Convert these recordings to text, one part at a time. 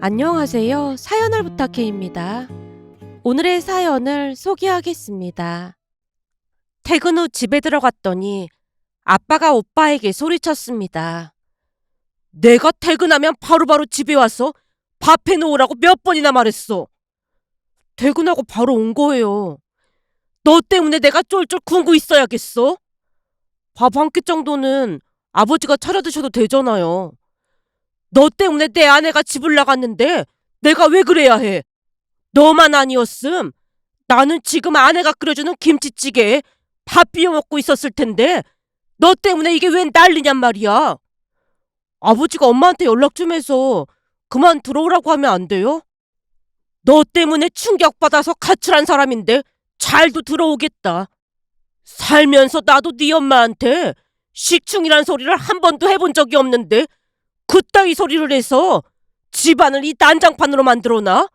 안녕하세요. 사연을 부탁해입니다. 오늘의 사연을 소개하겠습니다. 퇴근 후 집에 들어갔더니 아빠가 오빠에게 소리쳤습니다. 내가 퇴근하면 바로바로 집에 와서 밥 해놓으라고 몇 번이나 말했어. 퇴근하고 바로 온 거예요. 너 때문에 내가 쫄쫄 굶고 있어야겠어? 밥 한 끼 정도는 아버지가 차려 드셔도 되잖아요. 너 때문에 내 아내가 집을 나갔는데 내가 왜 그래야 해? 너만 아니었음. 나는 지금 아내가 끓여주는 김치찌개에 밥 비벼 먹고 있었을 텐데 너 때문에 이게 웬 난리냔 말이야. 아버지가 엄마한테 연락 좀 해서 그만 들어오라고 하면 안 돼요? 너 때문에 충격받아서 가출한 사람인데 잘도 들어오겠다. 살면서 나도 네 엄마한테 식충이란 소리를 한 번도 해본 적이 없는데 그따위 소리를 해서 집안을 이 난장판으로 만들어놔?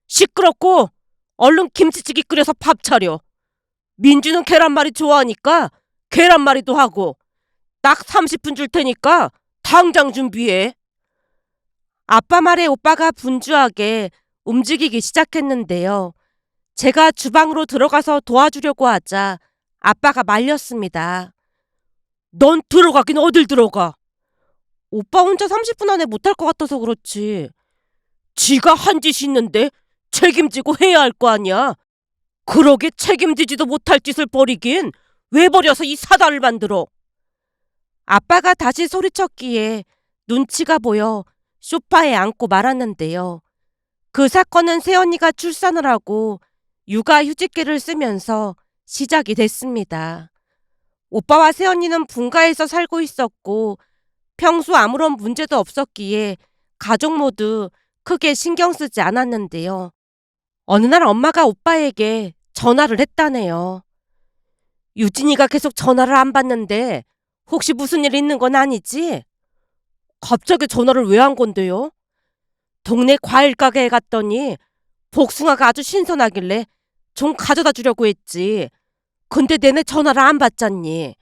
시끄럽고 얼른 김치찌개 끓여서 밥 차려. 민주는 계란말이 좋아하니까 계란말이도 하고 딱 30분 줄 테니까 당장 준비해. 아빠 말에 오빠가 분주하게 움직이기 시작했는데요. 제가 주방으로 들어가서 도와주려고 하자 아빠가 말렸습니다. 넌 들어가긴 어딜 들어가? 오빠 혼자 30분 안에 못할 것 같아서 그렇지. 지가 한 짓이 있는데 책임지고 해야 할 거 아니야. 그러게 책임지지도 못할 짓을 벌이긴 왜 버려서 이 사단을 만들어. 아빠가 다시 소리쳤기에 눈치가 보여 소파에 앉고 말았는데요. 그 사건은 새언니가 출산을 하고 육아휴직계를 쓰면서 시작이 됐습니다. 오빠와 새언니는 분가해서 살고 있었고 평소 아무런 문제도 없었기에 가족 모두 크게 신경 쓰지 않았는데요. 어느 날 엄마가 오빠에게 전화를 했다네요. 유진이가 계속 전화를 안 받는데 혹시 무슨 일 있는 건 아니지? 갑자기 전화를 왜 한 건데요? 동네 과일 가게에 갔더니 복숭아가 아주 신선하길래 좀 가져다 주려고 했지. 근데 내내 전화를 안 받잖니.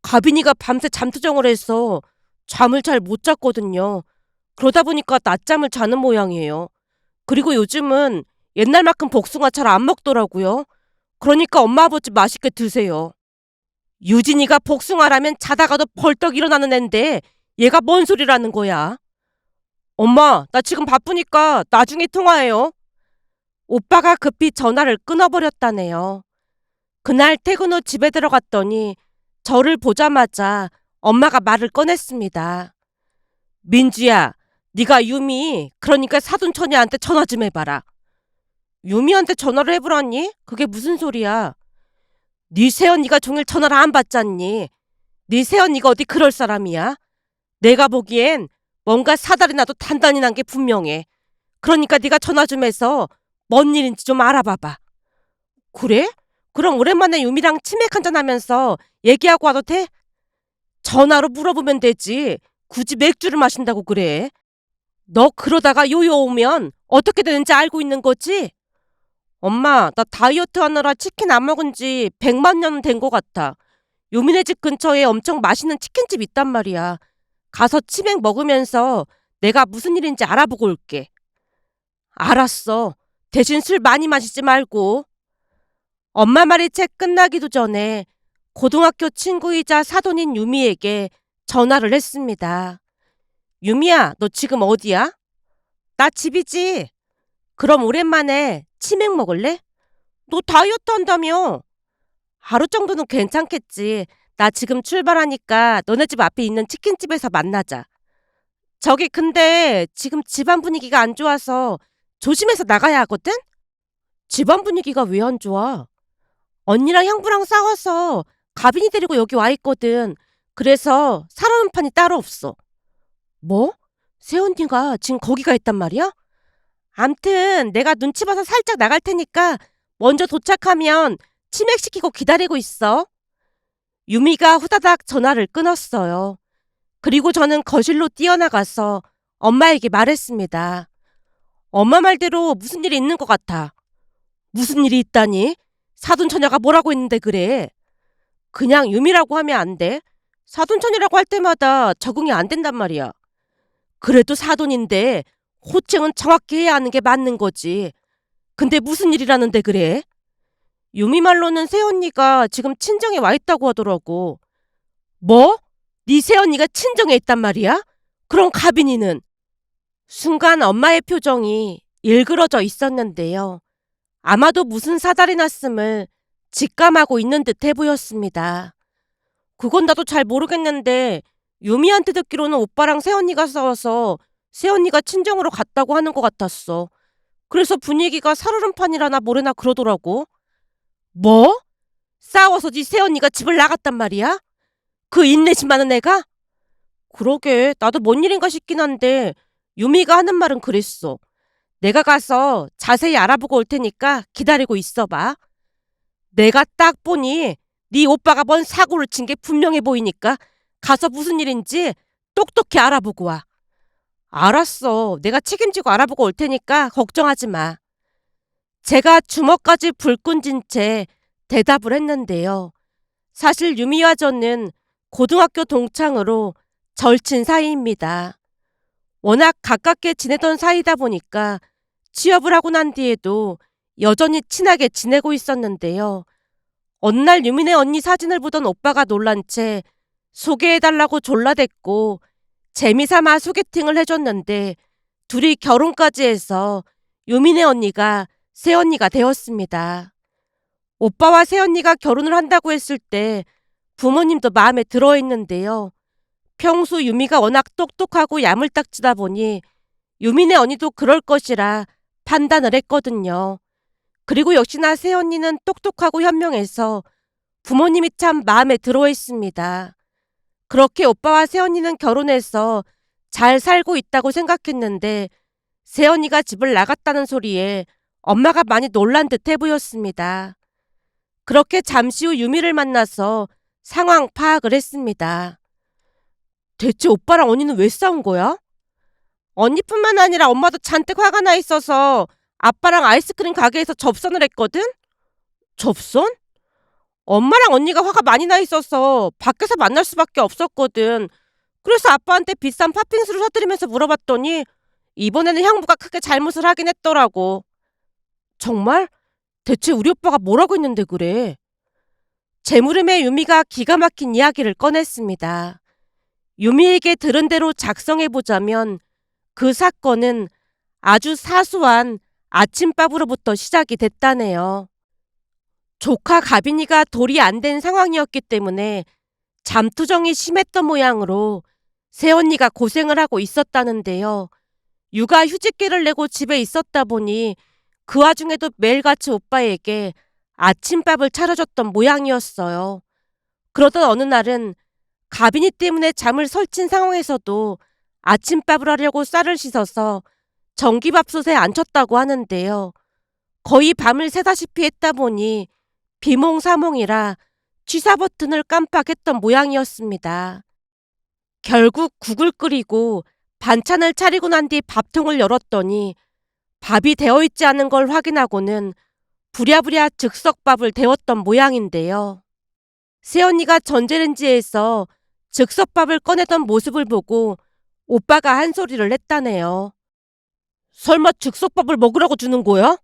가빈이가 밤새 잠투정을 해서 잠을 잘 못 잤거든요. 그러다 보니까 낮잠을 자는 모양이에요. 그리고 요즘은 옛날만큼 복숭아 잘 안 먹더라고요. 그러니까 엄마 아버지 맛있게 드세요. 유진이가 복숭아라면 자다가도 벌떡 일어나는 앤데 얘가 뭔 소리라는 거야. 엄마, 나 지금 바쁘니까 나중에 통화해요. 오빠가 급히 전화를 끊어버렸다네요. 그날 퇴근 후 집에 들어갔더니 저를 보자마자 엄마가 말을 꺼냈습니다. 민주야, 네가 유미, 그러니까 사돈처녀한테 전화 좀 해봐라. 유미한테 전화를 해보라니? 그게 무슨 소리야? 네 새언니가 종일 전화를 안 받잖니. 네 새언니가 어디 그럴 사람이야? 내가 보기엔 뭔가 사달이 나도 단단히 난 게 분명해. 그러니까 네가 전화 좀 해서 뭔 일인지 좀 알아봐봐. 그래? 그럼 오랜만에 유미랑 치맥 한잔 하면서 얘기하고 와도 돼? 전화로 물어보면 되지. 굳이 맥주를 마신다고 그래. 너 그러다가 요요 오면 어떻게 되는지 알고 있는 거지? 엄마, 나 다이어트 하느라 치킨 안 먹은 지 100만 년 된 것 같아. 요미네 집 근처에 엄청 맛있는 치킨집 있단 말이야. 가서 치맥 먹으면서 내가 무슨 일인지 알아보고 올게. 알았어. 대신 술 많이 마시지 말고. 엄마 말이 채 끝나기도 전에 고등학교 친구이자 사돈인 유미에게 전화를 했습니다. 유미야, 너 지금 어디야? 나 집이지. 그럼 오랜만에 치맥 먹을래? 너 다이어트 한다며? 하루 정도는 괜찮겠지. 나 지금 출발하니까 너네 집 앞에 있는 치킨집에서 만나자. 저기 근데 지금 집안 분위기가 안 좋아서 조심해서 나가야 하거든? 집안 분위기가 왜 안 좋아? 언니랑 형부랑 싸워서 가빈이 데리고 여기 와 있거든. 그래서 살아오는 판이 따로 없어. 뭐? 새언니가 지금 거기가 있단 말이야? 암튼 내가 눈치 봐서 살짝 나갈 테니까 먼저 도착하면 치맥시키고 기다리고 있어. 유미가 후다닥 전화를 끊었어요. 그리고 저는 거실로 뛰어나가서 엄마에게 말했습니다. 엄마 말대로 무슨 일이 있는 것 같아. 무슨 일이 있다니? 사돈처녀가 뭐라고 했는데 그래? 그냥 유미라고 하면 안 돼. 사돈처녀라고 할 때마다 적응이 안 된단 말이야. 그래도 사돈인데 호칭은 정확히 해야 하는 게 맞는 거지. 근데 무슨 일이라는데 그래? 유미 말로는 새언니가 지금 친정에 와 있다고 하더라고. 뭐? 네 새언니가 친정에 있단 말이야? 그럼 가빈이는? 순간 엄마의 표정이 일그러져 있었는데요. 아마도 무슨 사달이 났음을 직감하고 있는 듯해 보였습니다. 그건 나도 잘 모르겠는데 유미한테 듣기로는 오빠랑 새언니가 싸워서 새언니가 친정으로 갔다고 하는 것 같았어. 그래서 분위기가 살얼음판이라나 뭐래나 그러더라고. 뭐? 싸워서 네 새언니가 집을 나갔단 말이야? 그 인내심 많은 애가? 그러게 나도 뭔 일인가 싶긴 한데 유미가 하는 말은 그랬어. 내가 가서 자세히 알아보고 올 테니까 기다리고 있어봐. 내가 딱 보니 네 오빠가 뭔 사고를 친 게 분명해 보이니까 가서 무슨 일인지 똑똑히 알아보고 와. 알았어. 내가 책임지고 알아보고 올 테니까 걱정하지 마. 제가 주먹까지 불끈 쥔 채 대답을 했는데요. 사실 유미와 저는 고등학교 동창으로 절친 사이입니다. 워낙 가깝게 지내던 사이다 보니까 취업을 하고 난 뒤에도 여전히 친하게 지내고 있었는데요. 어느 날 유미네 언니 사진을 보던 오빠가 놀란 채 소개해달라고 졸라댔고 재미삼아 소개팅을 해줬는데 둘이 결혼까지 해서 유미네 언니가 새언니가 되었습니다. 오빠와 새언니가 결혼을 한다고 했을 때 부모님도 마음에 들어 했는데요. 평소 유미가 워낙 똑똑하고 야물딱지다 보니 유미네 언니도 그럴 것이라 판단을 했거든요. 그리고 역시나 새언니는 똑똑하고 현명해서 부모님이 참 마음에 들어 했습니다. 그렇게 오빠와 새언니는 결혼해서 잘 살고 있다고 생각했는데 새언니가 집을 나갔다는 소리에 엄마가 많이 놀란 듯해 보였습니다. 그렇게 잠시 후 유미를 만나서 상황 파악을 했습니다. 대체 오빠랑 언니는 왜 싸운 거야? 언니뿐만 아니라 엄마도 잔뜩 화가 나 있어서 아빠랑 아이스크림 가게에서 접선을 했거든? 접선? 엄마랑 언니가 화가 많이 나 있어서 밖에서 만날 수밖에 없었거든. 그래서 아빠한테 비싼 팥빙수를 사드리면서 물어봤더니 이번에는 형부가 크게 잘못을 하긴 했더라고. 정말? 대체 우리 오빠가 뭐라고 했는데 그래? 제 물음에 유미가 기가 막힌 이야기를 꺼냈습니다. 유미에게 들은 대로 작성해보자면 그 사건은 아주 사소한 아침밥으로부터 시작이 됐다네요. 조카 가빈이가 돌이 안 된 상황이었기 때문에 잠투정이 심했던 모양으로 새언니가 고생을 하고 있었다는데요. 육아 휴직계를 내고 집에 있었다 보니 그 와중에도 매일같이 오빠에게 아침밥을 차려줬던 모양이었어요. 그러던 어느 날은 가빈이 때문에 잠을 설친 상황에서도 아침밥을 하려고 쌀을 씻어서 전기밥솥에 앉혔다고 하는데요. 거의 밤을 새다시피 했다 보니 비몽사몽이라 취사 버튼을 깜빡했던 모양이었습니다. 결국 국을 끓이고 반찬을 차리고 난 뒤 밥통을 열었더니 밥이 되어 있지 않은 걸 확인하고는 부랴부랴 즉석밥을 데웠던 모양인데요. 새언니가 전자레인지에서 즉석밥을 꺼내던 모습을 보고 오빠가 한 소리를 했다네요. 설마 즉석밥을 먹으라고 주는 거야?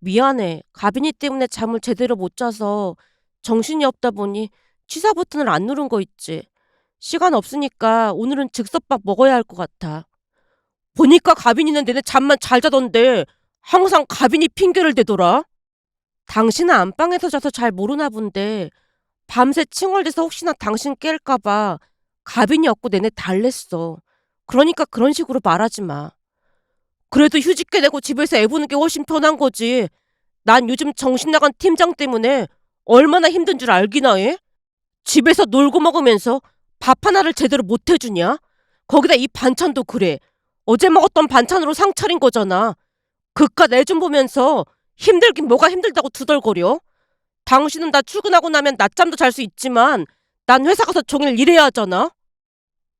미안해. 가빈이 때문에 잠을 제대로 못 자서 정신이 없다 보니 취사 버튼을 안 누른 거 있지. 시간 없으니까 오늘은 즉석밥 먹어야 할 것 같아. 보니까 가빈이는 내내 잠만 잘 자던데 항상 가빈이 핑계를 대더라. 당신은 안방에서 자서 잘 모르나 본데 밤새 칭얼대서 혹시나 당신 깰까봐 가빈이 없고 내내 달랬어. 그러니까 그런 식으로 말하지 마. 그래도 휴직계 내고 집에서 애 보는 게 훨씬 편한 거지. 난 요즘 정신 나간 팀장 때문에 얼마나 힘든 줄 알기나 해? 집에서 놀고 먹으면서 밥 하나를 제대로 못 해주냐? 거기다 이 반찬도 그래. 어제 먹었던 반찬으로 상 차린 거잖아. 그깟 애 좀 보면서 힘들긴 뭐가 힘들다고 투덜거려? 당신은 나 출근하고 나면 낮잠도 잘 수 있지만 난 회사 가서 종일 일해야 하잖아.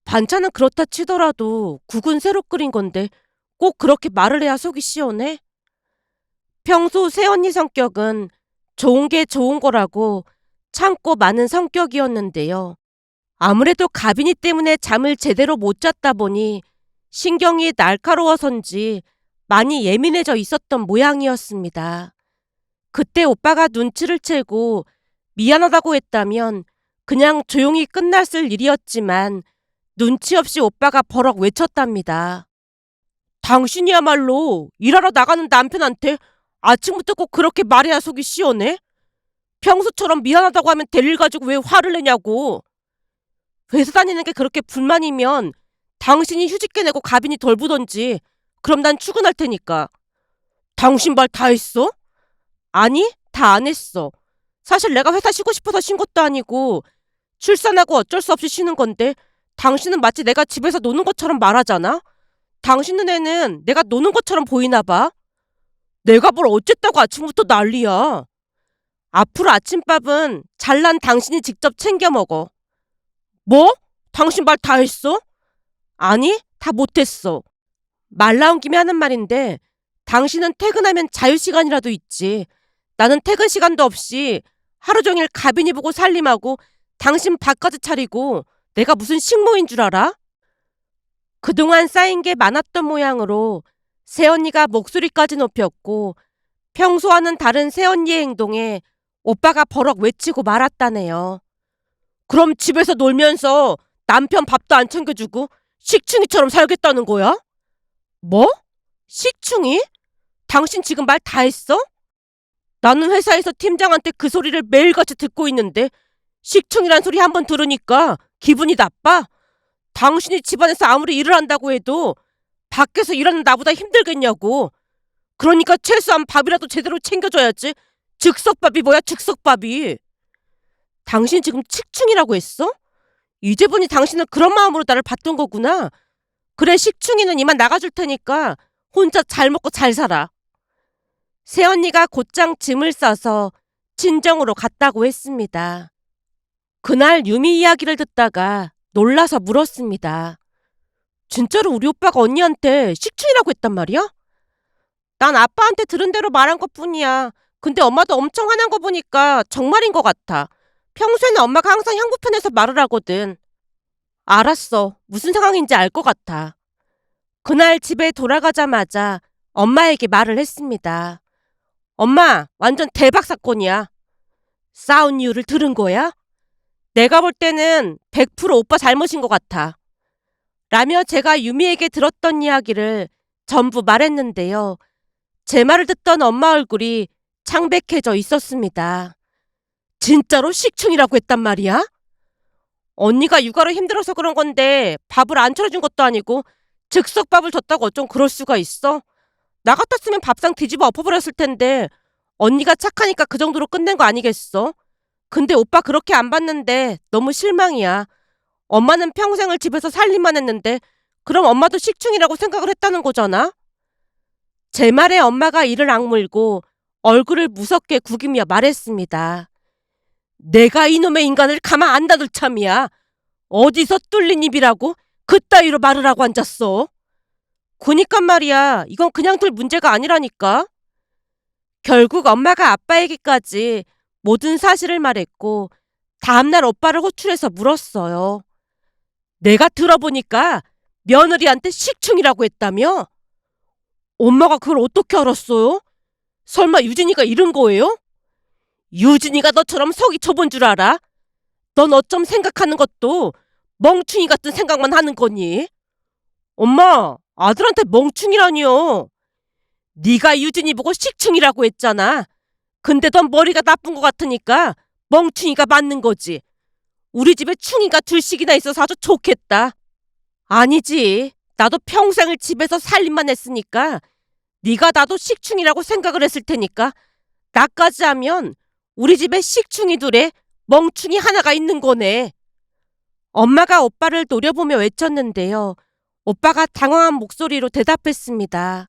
반찬은 그렇다 치더라도 국은 새로 끓인 건데 꼭 그렇게 말을 해야 속이 시원해? 평소 새언니 성격은 좋은 게 좋은 거라고 참고 많은 성격이었는데요. 아무래도 가빈이 때문에 잠을 제대로 못 잤다 보니 신경이 날카로워서인지 많이 예민해져 있었던 모양이었습니다. 그때 오빠가 눈치를 채고 미안하다고 했다면 그냥 조용히 끝났을 일이었지만 눈치 없이 오빠가 버럭 외쳤답니다. 당신이야말로 일하러 나가는 남편한테 아침부터 꼭 그렇게 말해야 속이 시원해? 평소처럼 미안하다고 하면 될 일 가지고 왜 화를 내냐고. 회사 다니는 게 그렇게 불만이면 당신이 휴직계 내고 가빈이 덜 부던지. 그럼 난 출근할 테니까. 당신 말 다 했어? 아니, 다 안 했어. 사실 내가 회사 쉬고 싶어서 쉰 것도 아니고 출산하고 어쩔 수 없이 쉬는 건데 당신은 마치 내가 집에서 노는 것처럼 말하잖아? 당신 눈에는 내가 노는 것처럼 보이나 봐. 내가 뭘 어쨌다고 아침부터 난리야. 앞으로 아침밥은 잘난 당신이 직접 챙겨 먹어. 뭐? 당신 말 다 했어? 아니, 다 못했어. 말 나온 김에 하는 말인데 당신은 퇴근하면 자유시간이라도 있지. 나는 퇴근 시간도 없이 하루 종일 가빈이 보고 살림하고 당신 밥까지 차리고 내가 무슨 식모인 줄 알아? 그동안 쌓인 게 많았던 모양으로 새언니가 목소리까지 높였고 평소와는 다른 새언니의 행동에 오빠가 버럭 외치고 말았다네요. 그럼 집에서 놀면서 남편 밥도 안 챙겨주고 식충이처럼 살겠다는 거야? 뭐? 식충이? 당신 지금 말 다 했어? 나는 회사에서 팀장한테 그 소리를 매일같이 듣고 있는데 식충이란 소리 한번 들으니까 기분이 나빠? 당신이 집안에서 아무리 일을 한다고 해도 밖에서 일하는 나보다 힘들겠냐고. 그러니까 최소한 밥이라도 제대로 챙겨줘야지. 즉석밥이 뭐야, 즉석밥이. 당신 지금 식충이라고 했어? 이제 보니 당신은 그런 마음으로 나를 봤던 거구나. 그래, 식충이는 이만 나가줄 테니까 혼자 잘 먹고 잘 살아. 새언니가 곧장 짐을 싸서 친정으로 갔다고 했습니다. 그날 유미 이야기를 듣다가 놀라서 물었습니다. 진짜로 우리 오빠가 언니한테 식충이라고 했단 말이야? 난 아빠한테 들은 대로 말한 것뿐이야. 근데 엄마도 엄청 화난 거 보니까 정말인 것 같아. 평소에는 엄마가 항상 형부편에서 말을 하거든. 알았어. 무슨 상황인지 알 것 같아. 그날 집에 돌아가자마자 엄마에게 말을 했습니다. 엄마, 완전 대박 사건이야. 싸운 이유를 들은 거야? 내가 볼 때는 100% 오빠 잘못인 것 같아. 라며 제가 유미에게 들었던 이야기를 전부 말했는데요. 제 말을 듣던 엄마 얼굴이 창백해져 있었습니다. 진짜로 식충이라고 했단 말이야? 언니가 육아로 힘들어서 그런 건데 밥을 안 차려준 것도 아니고 즉석밥을 줬다고 어쩜 그럴 수가 있어? 나 같았으면 밥상 뒤집어 엎어버렸을 텐데 언니가 착하니까 그 정도로 끝낸 거 아니겠어? 근데 오빠 그렇게 안 봤는데 너무 실망이야. 엄마는 평생을 집에서 살림만 했는데 그럼 엄마도 식충이라고 생각을 했다는 거잖아? 제 말에 엄마가 이를 악물고 얼굴을 무섭게 구기며 말했습니다. 내가 이놈의 인간을 가만 안 놔둘 참이야. 어디서 뚫린 입이라고 그따위로 말을 하고 앉았어. 그니까 말이야. 이건 그냥 둘 문제가 아니라니까. 결국 엄마가 아빠에게까지 모든 사실을 말했고 다음날 오빠를 호출해서 물었어요. 내가 들어보니까 며느리한테 식충이라고 했다며? 엄마가 그걸 어떻게 알았어요? 설마 유진이가 이런 거예요? 유진이가 너처럼 속이 좁은 줄 알아? 넌 어쩜 생각하는 것도 멍충이 같은 생각만 하는 거니? 엄마, 아들한테 멍충이라니요. 네가 유진이 보고 식충이라고 했잖아. 근데 넌 머리가 나쁜 것 같으니까 멍충이가 맞는 거지. 우리 집에 충이가 둘씩이나 있어서 아주 좋겠다. 아니지. 나도 평생을 집에서 살림만 했으니까 네가 나도 식충이라고 생각을 했을 테니까 나까지 하면 우리 집에 식충이 둘에 멍충이 하나가 있는 거네. 엄마가 오빠를 노려보며 외쳤는데요. 오빠가 당황한 목소리로 대답했습니다.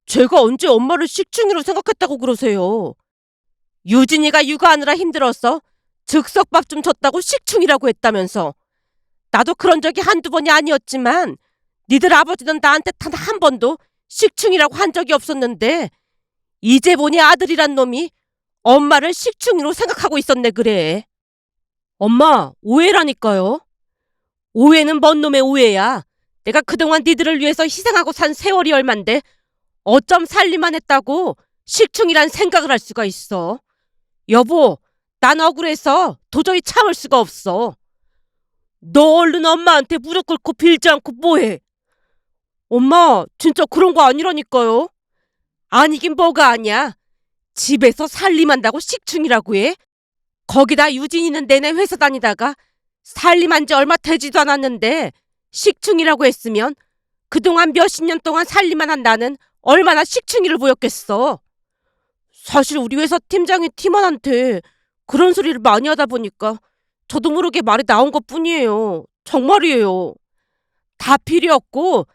제가 언제 엄마를 식충이로 생각했다고 그러세요? 유진이가 육아하느라 힘들어서 즉석밥 좀 줬다고 식충이라고 했다면서. 나도 그런 적이 한두 번이 아니었지만 니들 아버지는 나한테 단 한 번도 식충이라고 한 적이 없었는데 이제 보니 아들이란 놈이 엄마를 식충이로 생각하고 있었네 그래. 엄마, 오해라니까요. 오해는 뭔 놈의 오해야. 내가 그동안 니들을 위해서 희생하고 산 세월이 얼만데 어쩜 살림만 했다고 식충이란 생각을 할 수가 있어. 여보, 난 억울해서 도저히 참을 수가 없어. 너 얼른 엄마한테 무릎 꿇고 빌지 않고 뭐해? 엄마, 진짜 그런 거 아니라니까요. 아니긴 뭐가 아니야. 집에서 살림한다고 식충이라고 해? 거기다 유진이는 내내 회사 다니다가 살림한 지 얼마 되지도 않았는데 식충이라고 했으면 그동안 몇십 년 동안 살림만 한 나는 얼마나 식충이를 보였겠어. 사실 우리 회사 팀장이 팀원한테 그런 소리를 많이 하다 보니까 저도 모르게 말이 나온 것뿐이에요. 정말이에요. 다 필요 없고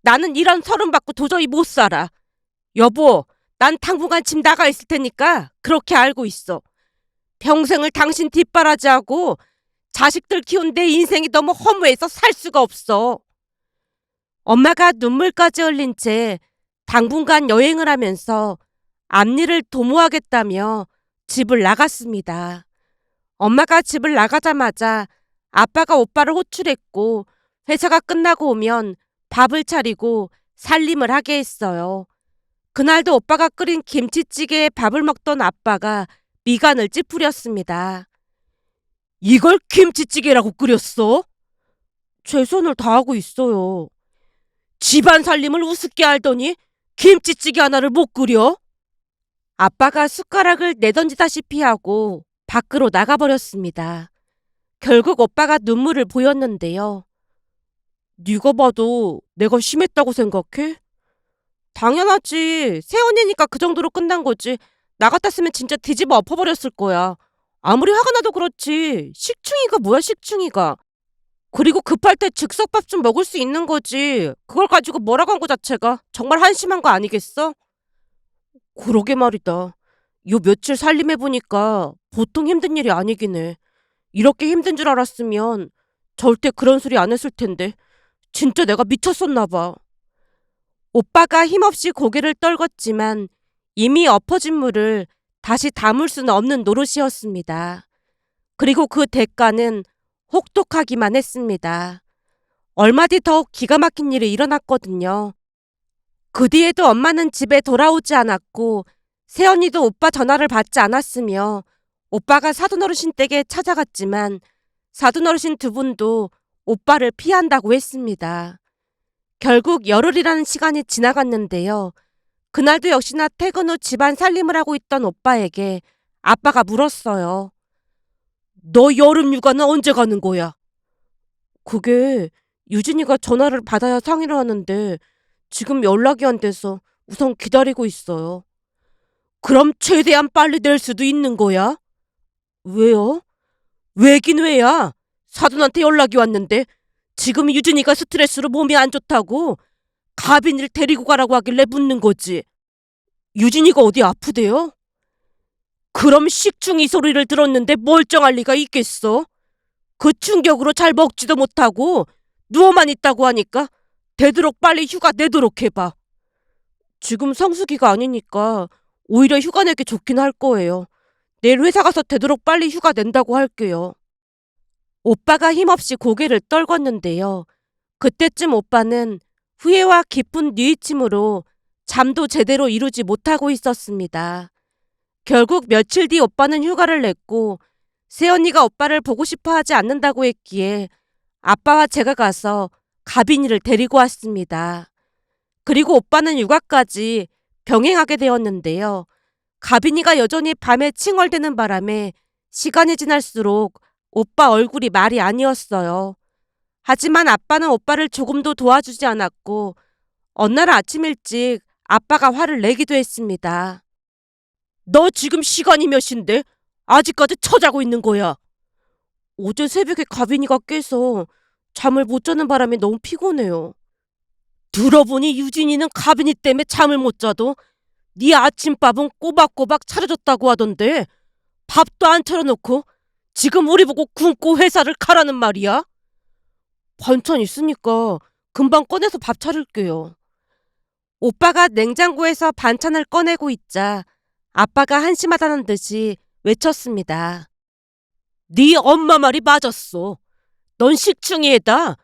나는 이런 서름 받고 도저히 못 살아. 여보, 난 당분간 집 나가 있을 테니까 그렇게 알고 있어. 평생을 당신 뒷바라지하고 자식들 키운 내 인생이 너무 허무해서 살 수가 없어. 엄마가 눈물까지 흘린 채 당분간 여행을 하면서 앞일을 도모하겠다며 집을 나갔습니다. 엄마가 집을 나가자마자 아빠가 오빠를 호출했고 회사가 끝나고 오면 밥을 차리고 살림을 하게 했어요. 그날도 오빠가 끓인 김치찌개에 밥을 먹던 아빠가 미간을 찌푸렸습니다. 이걸 김치찌개라고 끓였어? 최선을 다하고 있어요. 집안 살림을 우습게 알더니 김치찌개 하나를 못 끓여? 아빠가 숟가락을 내던지다시피 하고 밖으로 나가버렸습니다. 결국 오빠가 눈물을 보였는데요. 네가 봐도 내가 심했다고 생각해? 당연하지. 새언니니까 그 정도로 끝난 거지. 나 같았으면 진짜 뒤집어 엎어버렸을 거야. 아무리 화가 나도 그렇지. 식충이가 뭐야 식충이가. 그리고 급할 때 즉석밥 좀 먹을 수 있는 거지. 그걸 가지고 뭐라고 한 거 자체가 정말 한심한 거 아니겠어? 그러게 말이다. 요 며칠 살림해보니까 보통 힘든 일이 아니긴 해. 이렇게 힘든 줄 알았으면 절대 그런 소리 안 했을 텐데. 진짜 내가 미쳤었나 봐. 오빠가 힘없이 고개를 떨궜지만 이미 엎어진 물을 다시 담을 수는 없는 노릇이었습니다. 그리고 그 대가는 혹독하기만 했습니다. 얼마 뒤 더욱 기가 막힌 일이 일어났거든요. 그 뒤에도 엄마는 집에 돌아오지 않았고 새언니도 오빠 전화를 받지 않았으며 오빠가 사돈어르신 댁에 찾아갔지만 사돈어르신 두 분도 오빠를 피한다고 했습니다. 결국 열흘이라는 시간이 지나갔는데요. 그날도 역시나 퇴근 후 집안 살림을 하고 있던 오빠에게 아빠가 물었어요. 너 여름 휴가는 언제 가는 거야? 그게 유진이가 전화를 받아야 상의를 하는데 지금 연락이 안 돼서 우선 기다리고 있어요. 그럼 최대한 빨리 낼 수도 있는 거야? 왜요? 왜긴 왜야? 사돈한테 연락이 왔는데 지금 유진이가 스트레스로 몸이 안 좋다고 가빈이를 데리고 가라고 하길래 묻는 거지. 유진이가 어디 아프대요? 그럼 식충이 소리를 들었는데 멀쩡할 리가 있겠어? 그 충격으로 잘 먹지도 못하고 누워만 있다고 하니까 되도록 빨리 휴가 내도록 해봐. 지금 성수기가 아니니까 오히려 휴가 내기 좋긴 할 거예요. 내일 회사 가서 되도록 빨리 휴가 낸다고 할게요. 오빠가 힘없이 고개를 떨궜는데요. 그때쯤 오빠는 후회와 깊은 뉘우침으로 잠도 제대로 이루지 못하고 있었습니다. 결국 며칠 뒤 오빠는 휴가를 냈고 새언니가 오빠를 보고 싶어 하지 않는다고 했기에 아빠와 제가 가서 가빈이를 데리고 왔습니다. 그리고 오빠는 육아까지 병행하게 되었는데요. 가빈이가 여전히 밤에 칭얼대는 바람에 시간이 지날수록 오빠 얼굴이 말이 아니었어요. 하지만 아빠는 오빠를 조금도 도와주지 않았고 어느 날 아침 일찍 아빠가 화를 내기도 했습니다. 너 지금 시간이 몇인데 아직까지 처자고 있는 거야? 어제 새벽에 가빈이가 깨서 잠을 못 자는 바람에 너무 피곤해요. 들어보니 유진이는 가빈이 때문에 잠을 못 자도 네 아침밥은 꼬박꼬박 차려줬다고 하던데 밥도 안 차려놓고 지금 우리 보고 굶고 회사를 가라는 말이야? 반찬 있으니까 금방 꺼내서 밥 차릴게요. 오빠가 냉장고에서 반찬을 꺼내고 있자 아빠가 한심하다는 듯이 외쳤습니다. 네 엄마 말이 맞았어. 넌 식충이에다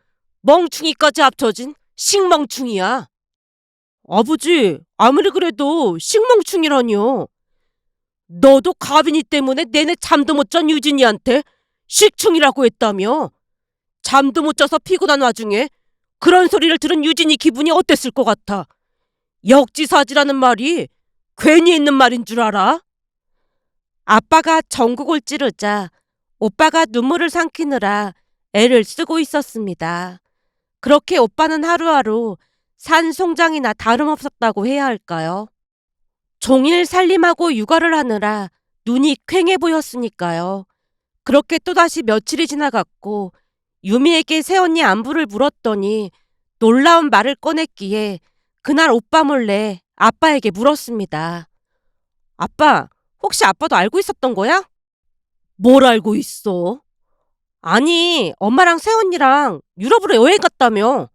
멍충이까지 합쳐진 식멍충이야. 아버지, 아무리 그래도 식멍충이라뇨. 너도 가빈이 때문에 내내 잠도 못 잔 유진이한테 식충이라고 했다며. 잠도 못 자서 피곤한 와중에 그런 소리를 들은 유진이 기분이 어땠을 것 같아? 역지사지라는 말이 괜히 있는 말인 줄 알아? 아빠가 전국을 찌르자 오빠가 눈물을 삼키느라 애를 쓰고 있었습니다. 그렇게 오빠는 하루하루 산송장이나 다름없었다고 해야 할까요? 종일 살림하고 육아를 하느라 눈이 퀭해 보였으니까요. 그렇게 또다시 며칠이 지나갔고 유미에게 새언니 안부를 물었더니 놀라운 말을 꺼냈기에 그날 오빠 몰래 아빠에게 물었습니다. 아빠, 혹시 아빠도 알고 있었던 거야? 뭘 알고 있어? 아니, 엄마랑 새언니랑 유럽으로 여행 갔다며.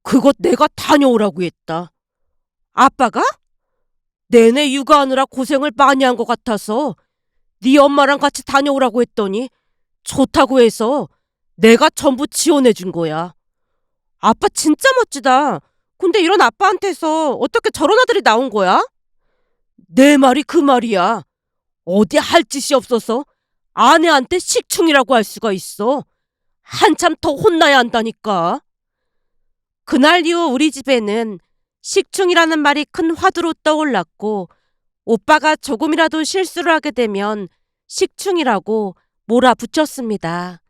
그것 내가 다녀오라고 했다. 아빠가? 내내 육아하느라 고생을 많이 한 것 같아서 네 엄마랑 같이 다녀오라고 했더니 좋다고 해서 내가 전부 지원해 준 거야. 아빠 진짜 멋지다. 근데 이런 아빠한테서 어떻게 저런 아들이 나온 거야? 내 말이 그 말이야. 어디 할 짓이 없어서 아내한테 식충이라고 할 수가 있어. 한참 더 혼나야 한다니까. 그날 이후 우리 집에는 식충이라는 말이 큰 화두로 떠올랐고 오빠가 조금이라도 실수를 하게 되면 식충이라고 몰아붙였습니다.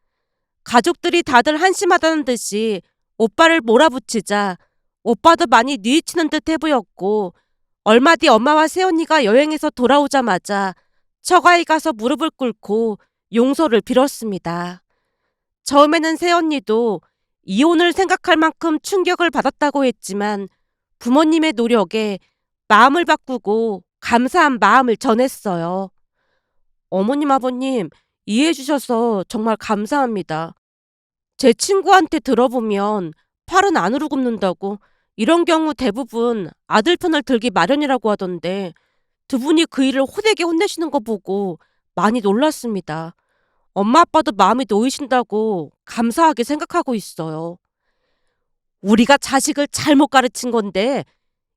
가족들이 다들 한심하다는 듯이 오빠를 몰아붙이자 오빠도 많이 뉘우치는 듯 해보였고 얼마 뒤 엄마와 새언니가 여행에서 돌아오자마자 처가에 가서 무릎을 꿇고 용서를 빌었습니다. 처음에는 새언니도 이혼을 생각할 만큼 충격을 받았다고 했지만 부모님의 노력에 마음을 바꾸고 감사한 마음을 전했어요. 어머님, 아버님, 이해해 주셔서 정말 감사합니다. 제 친구한테 들어보면 팔은 안으로 굽는다고 이런 경우 대부분 아들 편을 들기 마련이라고 하던데 두 분이 그 일을 호되게 혼내시는 거 보고 많이 놀랐습니다. 엄마 아빠도 마음이 놓이신다고 감사하게 생각하고 있어요. 우리가 자식을 잘못 가르친 건데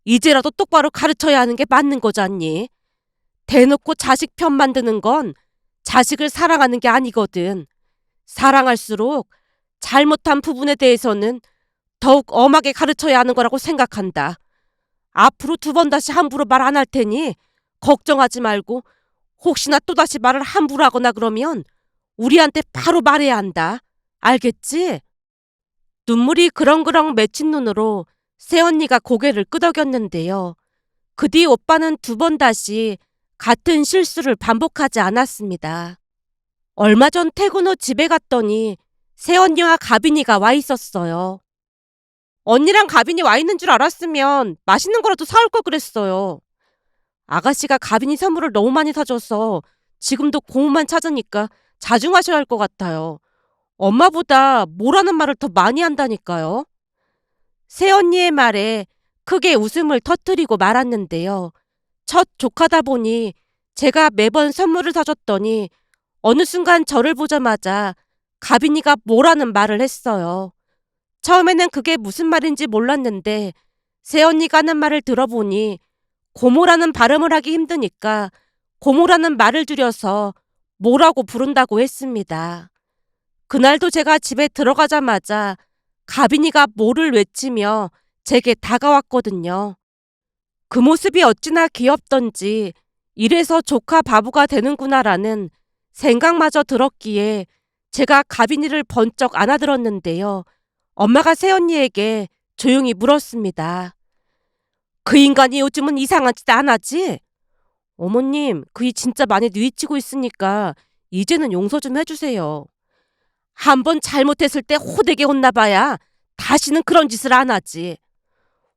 이제라도 똑바로 가르쳐야 하는 게 맞는 거잖니. 대놓고 자식 편 만드는 건 자식을 사랑하는 게 아니거든. 사랑할수록 잘못한 부분에 대해서는 더욱 엄하게 가르쳐야 하는 거라고 생각한다. 앞으로 두 번 다시 함부로 말 안 할 테니 걱정하지 말고 혹시나 또다시 말을 함부로 하거나 그러면 우리한테 바로 말해야 한다. 알겠지? 눈물이 그렁그렁 맺힌 눈으로 새언니가 고개를 끄덕였는데요. 그 뒤 오빠는 두 번 다시 같은 실수를 반복하지 않았습니다. 얼마 전 퇴근 후 집에 갔더니 새언니와 가빈이가 와 있었어요. 언니랑 가빈이 와 있는 줄 알았으면 맛있는 거라도 사올 걸 그랬어요. 아가씨가 가빈이 선물을 너무 많이 사줘서 지금도 고모만 찾으니까 자중하셔야 할 것 같아요. 엄마보다 뭐라는 말을 더 많이 한다니까요. 새언니의 말에 크게 웃음을 터뜨리고 말았는데요. 첫 조카다 보니 제가 매번 선물을 사줬더니 어느 순간 저를 보자마자 가빈이가 뭐라는 말을 했어요. 처음에는 그게 무슨 말인지 몰랐는데 새언니가 하는 말을 들어보니 고모라는 발음을 하기 힘드니까 고모라는 말을 줄여서 모라고 부른다고 했습니다. 그날도 제가 집에 들어가자마자 가빈이가 모를 외치며 제게 다가왔거든요. 그 모습이 어찌나 귀엽던지 이래서 조카 바보가 되는구나라는 생각마저 들었기에 제가 가빈이를 번쩍 안아들었는데요. 엄마가 새언니에게 조용히 물었습니다. 그 인간이 요즘은 이상한 짓 안 하지? 어머님, 그이 진짜 많이 뉘우치고 있으니까 이제는 용서 좀 해주세요. 한번 잘못했을 때 호되게 혼나봐야 다시는 그런 짓을 안 하지.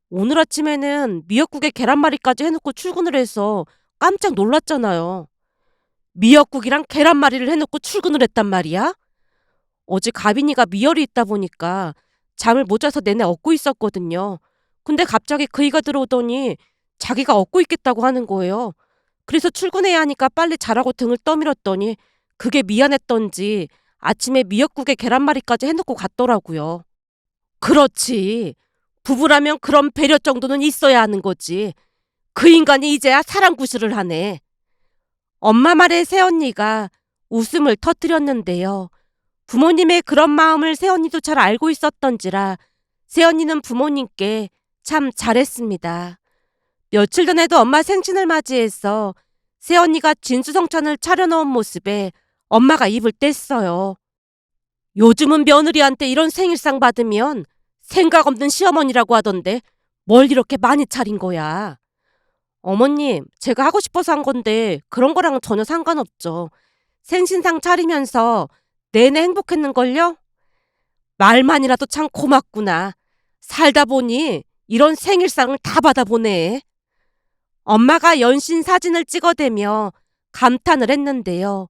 오늘 아침에는 미역국에 계란말이까지 해놓고 출근을 해서 깜짝 놀랐잖아요. 미역국이랑 계란말이를 해놓고 출근을 했단 말이야? 어제 가빈이가 미열이 있다 보니까 잠을 못 자서 내내 얻고 있었거든요. 근데 갑자기 그이가 들어오더니 자기가 얻고 있겠다고 하는 거예요. 그래서 출근해야 하니까 빨리 자라고 등을 떠밀었더니 그게 미안했던지 아침에 미역국에 계란말이까지 해놓고 갔더라고요. 그렇지. 부부라면 그런 배려 정도는 있어야 하는 거지. 그 인간이 이제야 사랑 구실을 하네. 엄마 말에 새언니가 웃음을 터뜨렸는데요. 부모님의 그런 마음을 새언니도 잘 알고 있었던지라 새언니는 부모님께 참 잘했습니다. 며칠 전에도 엄마 생신을 맞이해서 새언니가 진수성찬을 차려놓은 모습에 엄마가 입을 뗐어요. 요즘은 며느리한테 이런 생일상 받으면 생각 없는 시어머니라고 하던데 뭘 이렇게 많이 차린 거야. 어머님, 제가 하고 싶어서 한 건데 그런 거랑은 전혀 상관없죠. 생신상 차리면서 내내 행복했는걸요? 말만이라도 참 고맙구나. 살다 보니 이런 생일상을 다 받아보네. 엄마가 연신 사진을 찍어대며 감탄을 했는데요.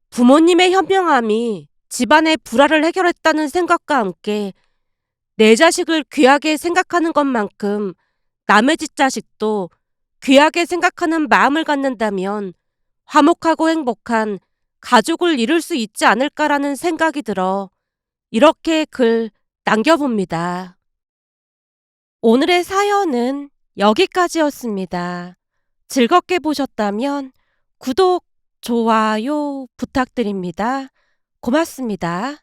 부모님의 현명함이 집안의 불화를 해결했다는 생각과 함께 내 자식을 귀하게 생각하는 것만큼 남의 집 자식도 귀하게 생각하는 마음을 갖는다면 화목하고 행복한 가족을 이룰 수 있지 않을까라는 생각이 들어 이렇게 글 남겨봅니다. 오늘의 사연은 여기까지였습니다. 즐겁게 보셨다면 구독, 좋아요 부탁드립니다. 고맙습니다.